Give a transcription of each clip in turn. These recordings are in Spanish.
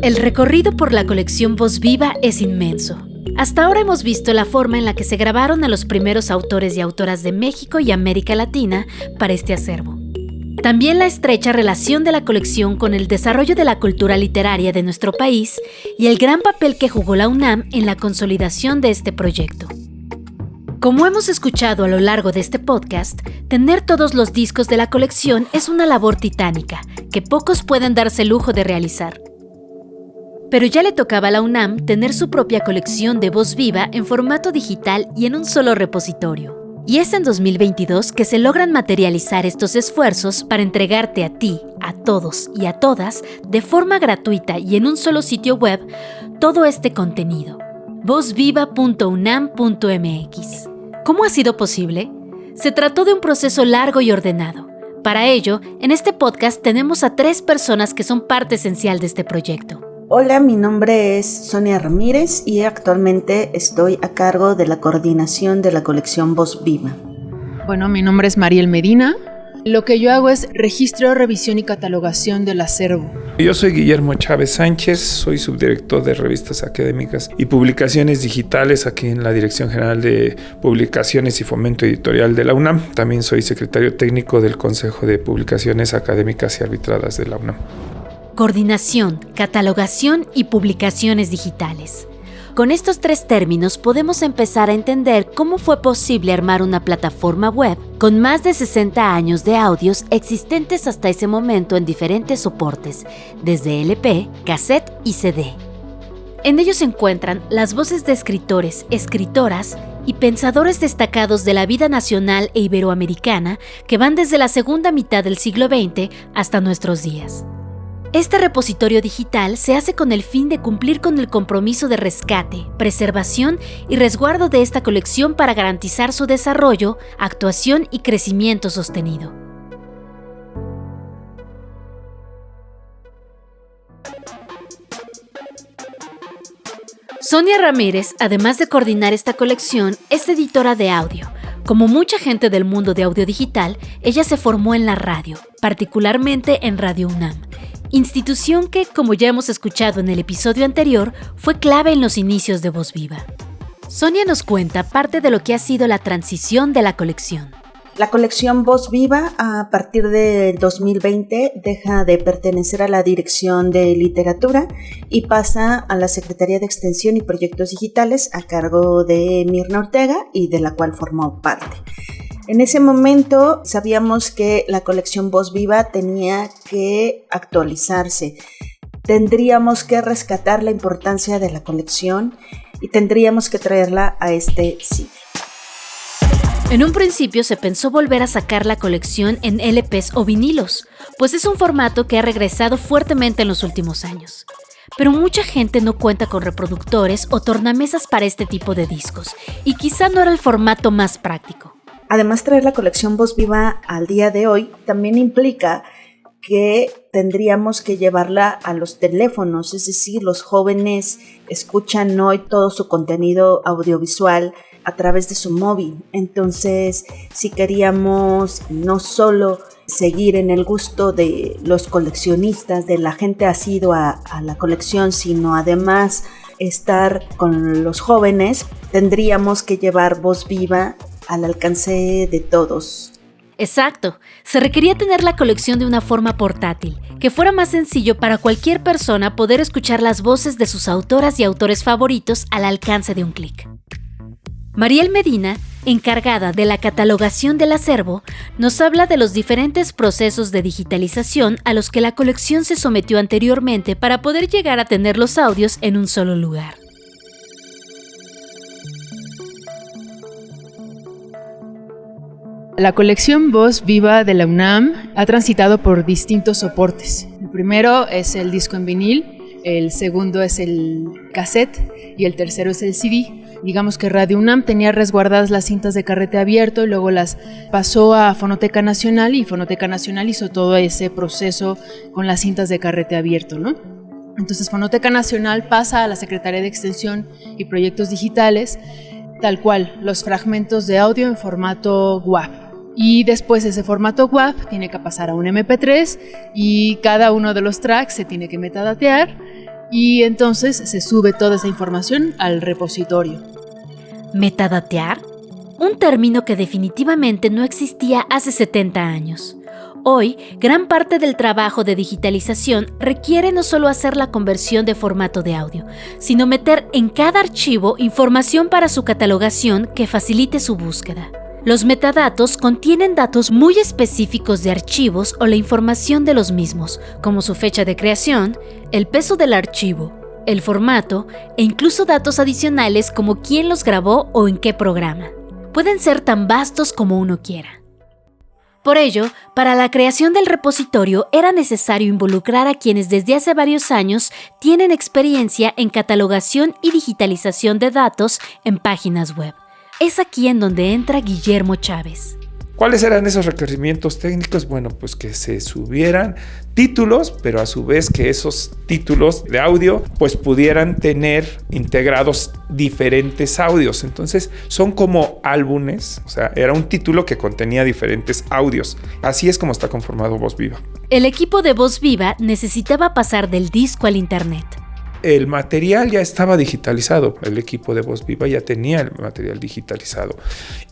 El recorrido por la colección Voz Viva es inmenso. Hasta ahora hemos visto la forma en la que se grabaron a los primeros autores y autoras de México y América Latina para este acervo. También la estrecha relación de la colección con el desarrollo de la cultura literaria de nuestro país y el gran papel que jugó la UNAM en la consolidación de este proyecto. Como hemos escuchado a lo largo de este podcast, tener todos los discos de la colección es una labor titánica que pocos pueden darse el lujo de realizar. Pero ya le tocaba a la UNAM tener su propia colección de Voz Viva en formato digital y en un solo repositorio. Y es en 2022 que se logran materializar estos esfuerzos para entregarte a ti, a todos y a todas, de forma gratuita y en un solo sitio web, todo este contenido. vozviva.unam.mx. ¿Cómo ha sido posible? Se trató de un proceso largo y ordenado. Para ello, en este podcast tenemos a 3 personas que son parte esencial de este proyecto. Hola, mi nombre es Sonia Ramírez y actualmente estoy a cargo de la coordinación de la colección Voz Viva. Bueno, mi nombre es Mariel Medina. Lo que yo hago es registro, revisión y catalogación del acervo. Yo soy Guillermo Chávez Sánchez, soy subdirector de revistas académicas y publicaciones digitales aquí en la Dirección General de Publicaciones y Fomento Editorial de la UNAM. También soy secretario técnico del Consejo de Publicaciones Académicas y Arbitradas de la UNAM. Coordinación, catalogación y publicaciones digitales. Con estos 3 términos podemos empezar a entender cómo fue posible armar una plataforma web con más de 60 años de audios existentes hasta ese momento en diferentes soportes, desde LP, cassette y CD. En ellos se encuentran las voces de escritores, escritoras y pensadores destacados de la vida nacional e iberoamericana que van desde la segunda mitad del siglo XX hasta nuestros días. Este repositorio digital se hace con el fin de cumplir con el compromiso de rescate, preservación y resguardo de esta colección para garantizar su desarrollo, actuación y crecimiento sostenido. Sonia Ramírez, además de coordinar esta colección, es editora de audio. Como mucha gente del mundo de audio digital, ella se formó en la radio, particularmente en Radio UNAM. Institución que, como ya hemos escuchado en el episodio anterior, fue clave en los inicios de Voz Viva. Sonia nos cuenta parte de lo que ha sido la transición de la colección. La colección Voz Viva, a partir de 2020, deja de pertenecer a la Dirección de Literatura y pasa a la Secretaría de Extensión y Proyectos Digitales a cargo de Mirna Ortega y de la cual formó parte. En ese momento sabíamos que la colección Voz Viva tenía que actualizarse. Tendríamos que rescatar la importancia de la colección y tendríamos que traerla a este sitio. En un principio se pensó volver a sacar la colección en LPs o vinilos, pues es un formato que ha regresado fuertemente en los últimos años. Pero mucha gente no cuenta con reproductores o tornamesas para este tipo de discos, y quizá no era el formato más práctico. Además, traer la colección Voz Viva al día de hoy también implica que tendríamos que llevarla a los teléfonos, es decir, los jóvenes escuchan hoy todo su contenido audiovisual a través de su móvil. Entonces, si queríamos no solo seguir en el gusto de los coleccionistas, de la gente asidua a la colección, sino además estar con los jóvenes, tendríamos que llevar Voz Viva al alcance de todos. Exacto, se requería tener la colección de una forma portátil, que fuera más sencillo para cualquier persona poder escuchar las voces de sus autoras y autores favoritos al alcance de un clic. Mariel Medina, encargada de la catalogación del acervo, nos habla de los diferentes procesos de digitalización a los que la colección se sometió anteriormente para poder llegar a tener los audios en un solo lugar. La colección Voz Viva de la UNAM ha transitado por distintos soportes. El primero es el disco en vinil, el segundo es el cassette y el tercero es el CD. Digamos que Radio UNAM tenía resguardadas las cintas de carrete abierto y luego las pasó a Fonoteca Nacional y Fonoteca Nacional hizo todo ese proceso con las cintas de carrete abierto, ¿no? Entonces Fonoteca Nacional pasa a la Secretaría de Extensión y Proyectos Digitales, tal cual, los fragmentos de audio en formato WAV. Y después ese formato WAV tiene que pasar a un MP3 y cada uno de los tracks se tiene que metadatear y entonces se sube toda esa información al repositorio. ¿Metadatear? Un término que definitivamente no existía hace 70 años. Hoy, gran parte del trabajo de digitalización requiere no solo hacer la conversión de formato de audio, sino meter en cada archivo información para su catalogación que facilite su búsqueda. Los metadatos contienen datos muy específicos de archivos o la información de los mismos, como su fecha de creación, el peso del archivo, el formato e incluso datos adicionales como quién los grabó o en qué programa. Pueden ser tan vastos como uno quiera. Por ello, para la creación del repositorio era necesario involucrar a quienes desde hace varios años tienen experiencia en catalogación y digitalización de datos en páginas web. Es aquí en donde entra Guillermo Chávez. ¿Cuáles eran esos requerimientos técnicos? Bueno, pues que se subieran títulos, pero a su vez que esos títulos de audio pues pudieran tener integrados diferentes audios. Entonces son como álbumes, o sea, era un título que contenía diferentes audios. Así es como está conformado Voz Viva. El equipo de Voz Viva necesitaba pasar del disco al internet. El material ya estaba digitalizado, el equipo de Voz Viva ya tenía el material digitalizado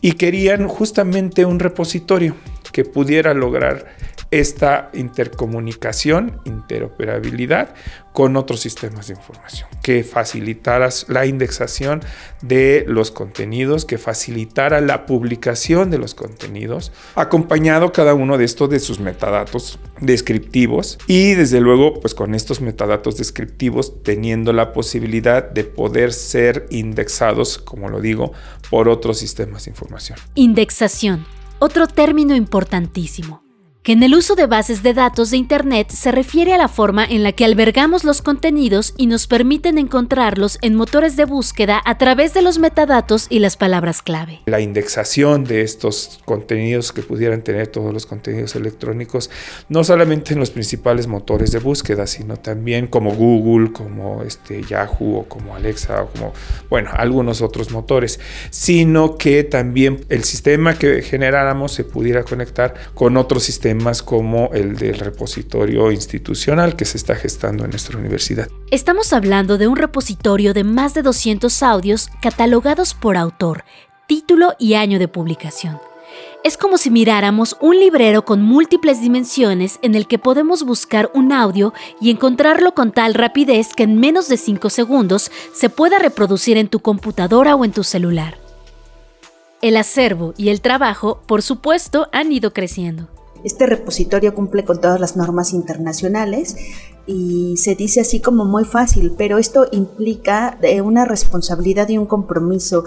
y querían justamente un repositorio que pudiera lograr esta intercomunicación, interoperabilidad con otros sistemas de información, que facilitara la indexación de los contenidos, que facilitara la publicación de los contenidos, acompañado cada uno de estos de sus metadatos descriptivos y desde luego pues con estos metadatos descriptivos teniendo la posibilidad de poder ser indexados, como lo digo, por otros sistemas de información. Indexación, otro término importantísimo, que en el uso de bases de datos de Internet se refiere a la forma en la que albergamos los contenidos y nos permiten encontrarlos en motores de búsqueda a través de los metadatos y las palabras clave. La indexación de estos contenidos que pudieran tener todos los contenidos electrónicos, no solamente en los principales motores de búsqueda, sino también como Google, como Yahoo o como Alexa o como, bueno, algunos otros motores, sino que también el sistema que generáramos se pudiera conectar con otros sistemas como el del repositorio institucional que se está gestando en nuestra universidad. Estamos hablando de un repositorio de más de 200 audios catalogados por autor, título y año de publicación. Es como si miráramos un librero con múltiples dimensiones en el que podemos buscar un audio y encontrarlo con tal rapidez que en menos de 5 segundos se pueda reproducir en tu computadora o en tu celular. El acervo y el trabajo, por supuesto, han ido creciendo. Este repositorio cumple con todas las normas internacionales y se dice así como muy fácil, pero esto implica una responsabilidad y un compromiso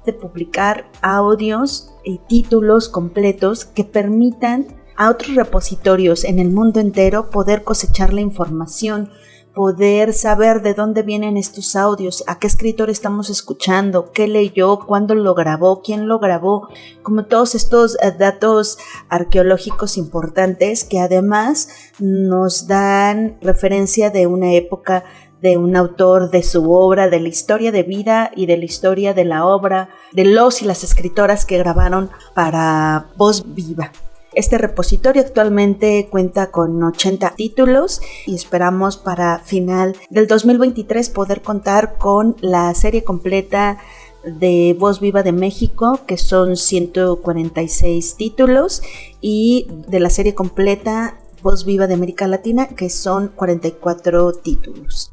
de publicar audios y títulos completos que permitan a otros repositorios en el mundo entero poder cosechar la información, poder saber de dónde vienen estos audios, a qué escritor estamos escuchando, qué leyó, cuándo lo grabó, quién lo grabó, como todos estos datos arqueológicos importantes que además nos dan referencia de una época, de un autor, de su obra, de la historia de vida y de la historia de la obra, de los y las escritoras que grabaron para Voz Viva. Este repositorio actualmente cuenta con 80 títulos y esperamos para final del 2023 poder contar con la serie completa de Voz Viva de México, que son 146 títulos, y de la serie completa Voz Viva de América Latina, que son 44 títulos.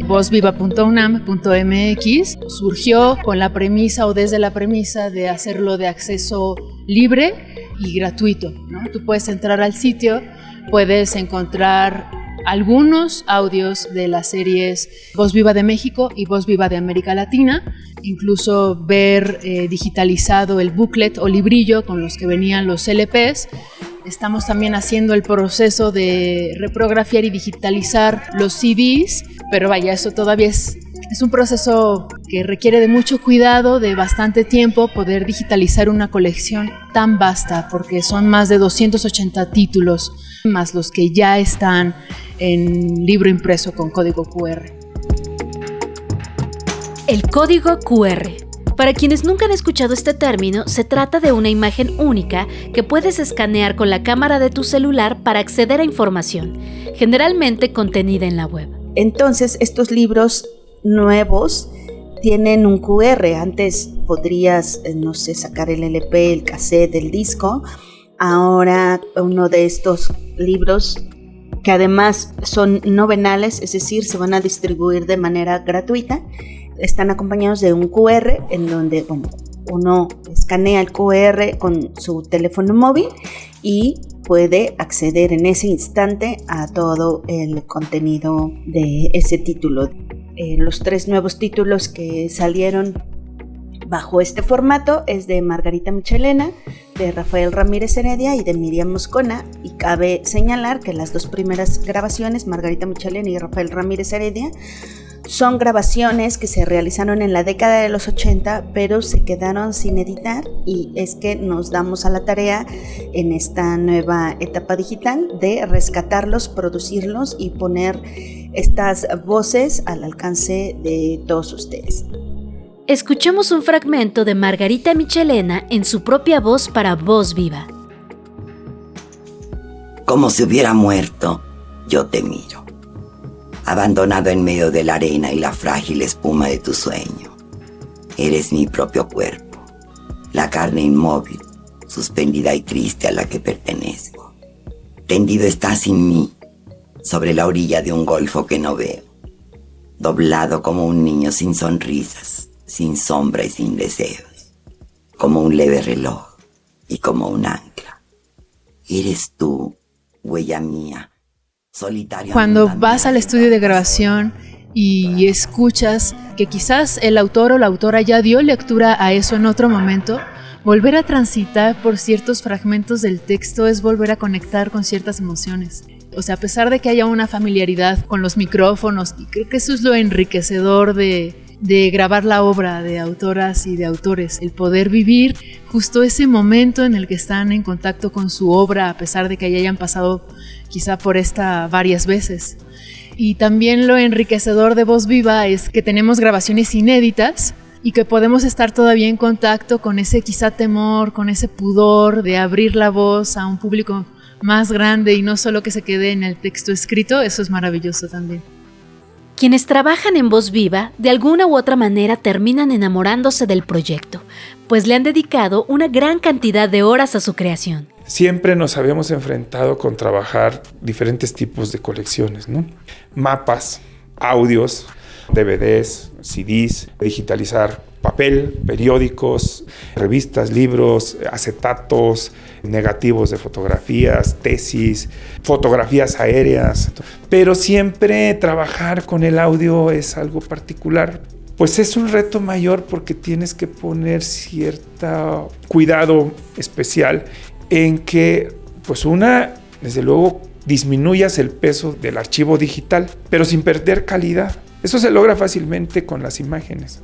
Vozviva.unam.mx surgió con la premisa o desde la premisa de hacerlo de acceso libre y gratuito, ¿no? Tú puedes entrar al sitio, puedes encontrar algunos audios de las series Voz Viva de México y Voz Viva de América Latina, incluso ver digitalizado el booklet o librillo con los que venían los LPs. Estamos también haciendo el proceso de reprografiar y digitalizar los CDs, pero vaya, eso todavía es un proceso que requiere de mucho cuidado, de bastante tiempo, poder digitalizar una colección tan vasta, porque son más de 280 títulos, más los que ya están en libro impreso con código QR. El código QR, Para quienes nunca han escuchado este término, se trata de una imagen única que puedes escanear con la cámara de tu celular para acceder a información, generalmente contenida en la web. Entonces, estos libros nuevos tienen un QR. Antes podrías, sacar el LP, el cassette, el disco. Ahora uno de estos libros, que además son novenales, es decir, se van a distribuir de manera gratuita, están acompañados de un QR en donde uno escanea el QR con su teléfono móvil y puede acceder en ese instante a todo el contenido de ese título. Los 3 nuevos títulos que salieron bajo este formato es de Margarita Michelena, de Rafael Ramírez Heredia y de Miriam Moscona, y cabe señalar que las 2 primeras grabaciones, Margarita Michelena y Rafael Ramírez Heredia, son grabaciones que se realizaron en la década de los 80, pero se quedaron sin editar, y es que nos damos a la tarea en esta nueva etapa digital de rescatarlos, producirlos y poner estas voces al alcance de todos ustedes. Escuchamos un fragmento de Margarita Michelena en su propia voz para Voz Viva. Como si hubiera muerto, yo te miro, abandonado en medio de la arena y la frágil espuma de tu sueño. Eres mi propio cuerpo, la carne inmóvil, suspendida y triste a la que pertenezco. Tendido estás sin mí, sobre la orilla de un golfo que no veo, doblado como un niño sin sonrisas, sin sombra y sin deseos, como un leve reloj y como un ancla. Eres tú, huella mía, solitaria. Cuando vas al estudio de grabación y escuchas que quizás el autor o la autora ya dio lectura a eso en otro momento, volver a transitar por ciertos fragmentos del texto es volver a conectar con ciertas emociones. O sea, a pesar de que haya una familiaridad con los micrófonos, y creo que eso es lo enriquecedor de grabar la obra de autoras y de autores, el poder vivir justo ese momento en el que están en contacto con su obra, a pesar de que ya hayan pasado quizá por esta varias veces. Y también lo enriquecedor de Voz Viva es que tenemos grabaciones inéditas y que podemos estar todavía en contacto con ese quizá temor, con ese pudor de abrir la voz a un público más grande y no solo que se quede en el texto escrito. Eso es maravilloso también. Quienes trabajan en Voz Viva, de alguna u otra manera terminan enamorándose del proyecto, pues le han dedicado una gran cantidad de horas a su creación. Siempre nos habíamos enfrentado con trabajar diferentes tipos de colecciones, ¿no? Mapas, audios, DVDs, CDs, digitalizar papel, periódicos, revistas, libros, acetatos, negativos de fotografías, tesis, fotografías aéreas. Pero siempre trabajar con el audio es algo particular. Pues es un reto mayor porque tienes que poner cierto cuidado especial en que, pues desde luego, disminuyas el peso del archivo digital, pero sin perder calidad. Eso se logra fácilmente con las imágenes.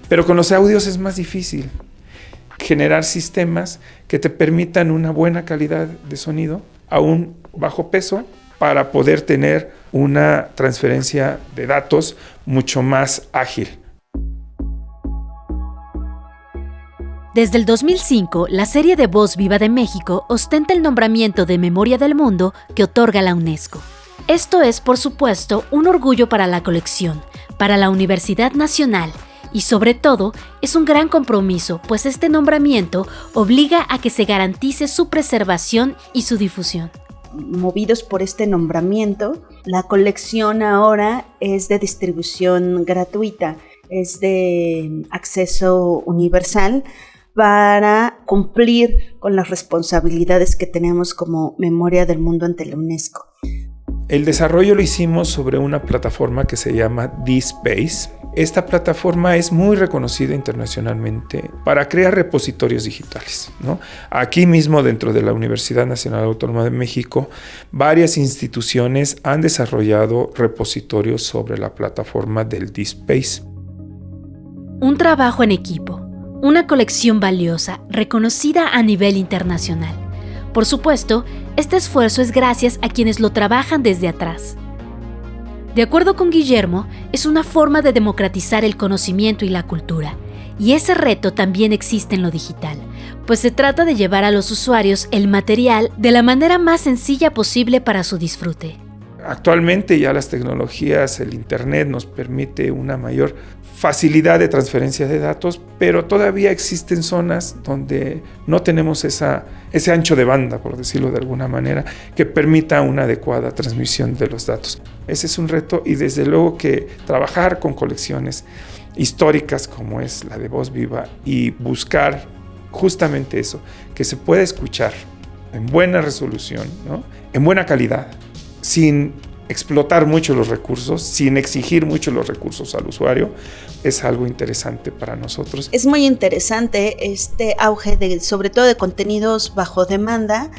Pero con los audios es más difícil generar sistemas que te permitan una buena calidad de sonido a un bajo peso para poder tener una transferencia de datos mucho más ágil. Desde el 2005, la serie de Voz Viva de México ostenta el nombramiento de Memoria del Mundo que otorga la UNESCO. Esto es, por supuesto, un orgullo para la colección, para la Universidad Nacional, y sobre todo, es un gran compromiso, pues este nombramiento obliga a que se garantice su preservación y su difusión. Movidos por este nombramiento, la colección ahora es de distribución gratuita, es de acceso universal para cumplir con las responsabilidades que tenemos como Memoria del Mundo ante la UNESCO. El desarrollo lo hicimos sobre una plataforma que se llama DSpace. Esta plataforma es muy reconocida internacionalmente para crear repositorios digitales, ¿no? Aquí mismo, dentro de la Universidad Nacional Autónoma de México, varias instituciones han desarrollado repositorios sobre la plataforma del DSpace. Un trabajo en equipo, una colección valiosa, reconocida a nivel internacional. Por supuesto, este esfuerzo es gracias a quienes lo trabajan desde atrás. De acuerdo con Guillermo, es una forma de democratizar el conocimiento y la cultura, Y ese reto también existe en lo digital, pues se trata de llevar a los usuarios el material de la manera más sencilla posible para su disfrute. Actualmente ya las tecnologías, el Internet nos permite una mayor facilidad de transferencia de datos, pero todavía existen zonas donde no tenemos ese ancho de banda, por decirlo de alguna manera, que permita una adecuada transmisión de los datos. Ese es un reto y desde luego que trabajar con colecciones históricas como es la de Voz Viva y buscar justamente eso, que se pueda escuchar en buena resolución, ¿no? En buena calidad, sin explotar mucho los recursos, sin exigir mucho los recursos al usuario, es algo interesante para nosotros. Es muy interesante este auge sobre todo de contenidos bajo demanda,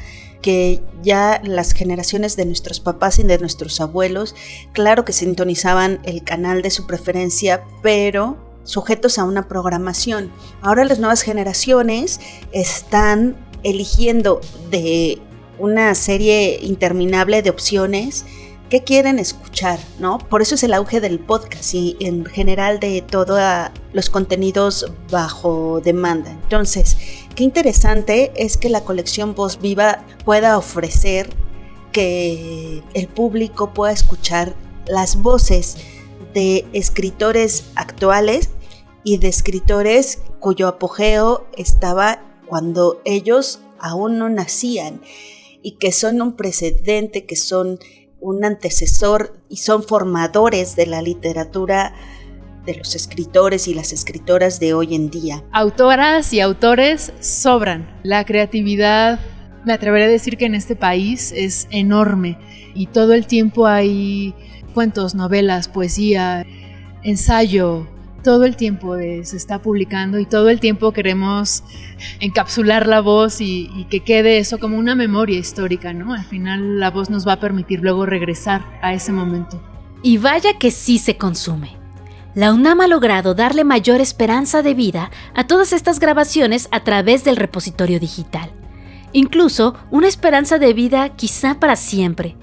que ya las generaciones de nuestros papás y de nuestros abuelos, claro que sintonizaban el canal de su preferencia, pero sujetos a una programación. Ahora las nuevas generaciones están eligiendo de una serie interminable de opciones qué quieren escuchar, ¿no? Por eso es el auge del podcast y en general de todos los contenidos bajo demanda. Entonces, qué interesante es que la colección Voz Viva pueda ofrecer que el público pueda escuchar las voces de escritores actuales y de escritores cuyo apogeo estaba cuando ellos aún no nacían y que son un precedente, que son un antecesor y son formadores de la literatura de los escritores y las escritoras de hoy en día. Autoras y autores sobran. La creatividad, me atreveré a decir que en este país es enorme y todo el tiempo hay cuentos, novelas, poesía, ensayo. Todo el tiempo se está publicando y todo el tiempo queremos encapsular la voz y que quede eso como una memoria histórica, ¿no? Al final la voz nos va a permitir luego regresar a ese momento. Y vaya que sí se consume. La UNAM ha logrado darle mayor esperanza de vida a todas estas grabaciones a través del repositorio digital. Incluso una esperanza de vida quizá para siempre,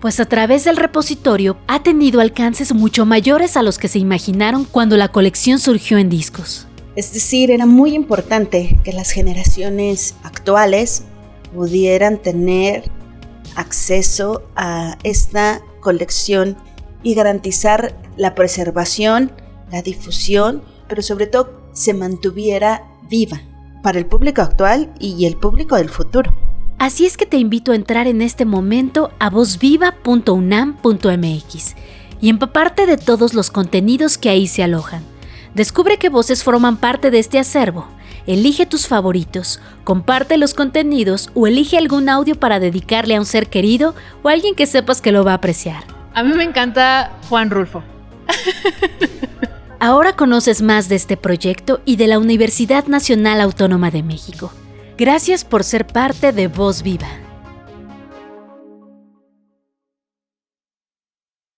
pues a través del repositorio ha tenido alcances mucho mayores a los que se imaginaron cuando la colección surgió en discos. Es decir, era muy importante que las generaciones actuales pudieran tener acceso a esta colección y garantizar la preservación, la difusión, pero sobre todo se mantuviera viva para el público actual y el público del futuro. Así es que te invito a entrar en este momento a vozviva.unam.mx y empaparte de todos los contenidos que ahí se alojan. Descubre qué voces forman parte de este acervo, elige tus favoritos, comparte los contenidos o elige algún audio para dedicarle a un ser querido o a alguien que sepas que lo va a apreciar. A mí me encanta Juan Rulfo. Ahora conoces más de este proyecto y de la Universidad Nacional Autónoma de México. Gracias por ser parte de Voz Viva.